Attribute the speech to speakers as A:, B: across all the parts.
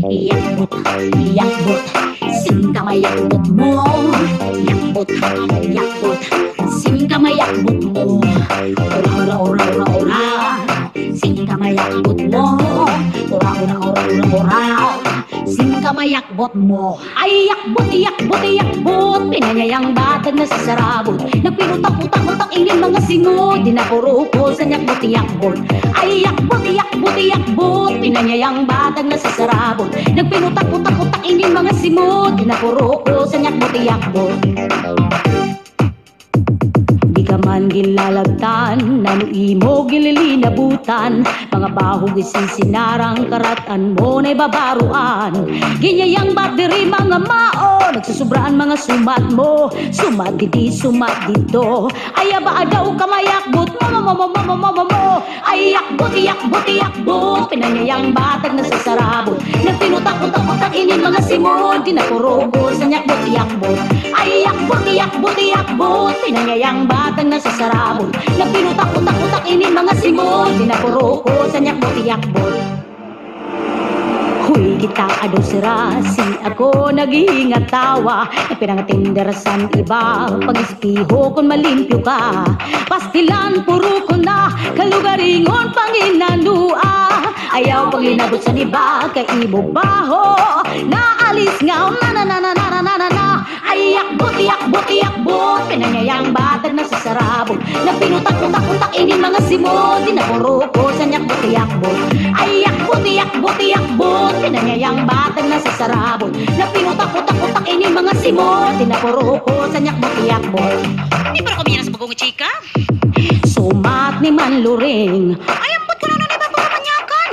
A: Yakbot, yakbot, singkamay yakbot mo. Yakbot, yakbot, singkamay yakbot mo. Ora, ora, ora, ora, ora, singkamay yakbot mo. Ora, ora, ora, ora, ora, singkamay yakbot mo. Ay yakbot, yakbot, yakbot, pinanyayang batag na sasarabot. Nagpinutak-utak-utak ingin mga singot, di na puruko sa yakbot, yakbot. Ay yakbot, yakbot, yakbot, pinanyayang batag na sasarabot. Nagpinutak-utak-utak ingin mga simot, di na puruko sa yakbot, yakbot. Di ka man gilalagtan, nanui mo gililinabutan. Mga bahog isinsinarang karatan mo na'y babaruan. Ginyayang bateri mga mao, nagsusubraan mga sumat mo. Sumat didi, sumat dito. Ay aba daw kamayakbot mo. Ay yakbot, yakbot, yakbot, pinanyayang batag na sasarabot. Nagpinutak-utak-utak inin mga simot, di na puruko sa yakbot, yakbot. Ay yakbot, yakbot, yakbot, pinanyayang batag na sasarabot. Nagpinutak-utak-utak inin mga simot, di na puruko sa yakbot, yakbot. Huy kita ado serasi, ako naghihingat tawa. Pinangatinderasan iba, pag-ispiho kung malimpyo ka. Pastilan puro ko na, kalugaringon panginanua. Ayaw pag linabot sa iba, kay ibo baho. Naalis nga, na. Ay yakbot, yakbot, yakbot, pinanyayang batag na sasarabot. Nagpinutak-utak-utak inin mga simot, di na puruko sa yakbot, yakbot. Ay yakbot, yakbot, yakbot, pinanyayang batag na sasarabot. Nagpinutak-utak-utak inin mga simot, di na puruko sa yakbot, yakbot.
B: Hindi pa rin kami yan sa bagong chika?
A: Sumat ni Manluring,
B: Ay, ambot ko na nun iba pagkapanyakan.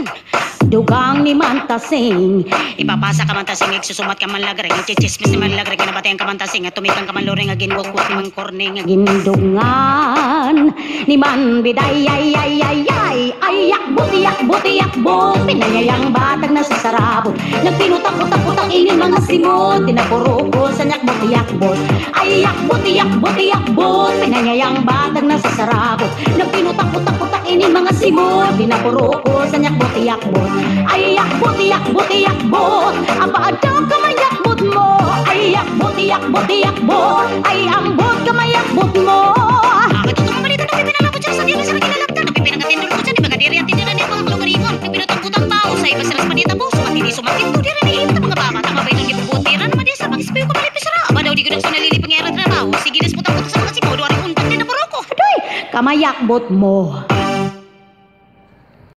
A: dugang ni Mantasing.
B: Ipapasa ka man tasing, igsusumat ka man lagring. Chichismis ni man lagring, kinabatean ka man tasing. At tumikang ka man luring, aginwakot ni man korning.
A: Gindungan ni man biday, ay yakbot, yakbot, yakbot, pinanyayang batag na sasarabot. Nagpinutak-utak-utak inin mga simot, tinapuruko sa yakbot, yakbot. Ay yakbot, yakbot, yakbot, pinanyayang batag na sasarabot. Nagpinutak-utak-utak inin mga simot, tinapuruko sa yakbot, yakbot. Ay yakbot, yakbot, yakbot, apaadaw ka mayakbot mo. Ay yakbot, yakbot, yakbot, ay ambot ka mayakbot mo.
B: Bakit ito mga balita na pinalabot siya sa diyan sa nagilalagtan? Pinangatindol ko dyan, ibang at tinira niya mga kalugaringon. Pinutang-putang tao sa iba sa panita po. Sumatindi, sumatindi, di rin ihimta mga baka. Tama ba itong gipubutira naman din sa mag-ispiyo ko malipis ra. Aba daw di ko na sa nalilipang era trabaho. Sige, nas putang-putang sa mga sikodo, ari untan din na poroko.
A: Adoy, kamayakbot mo.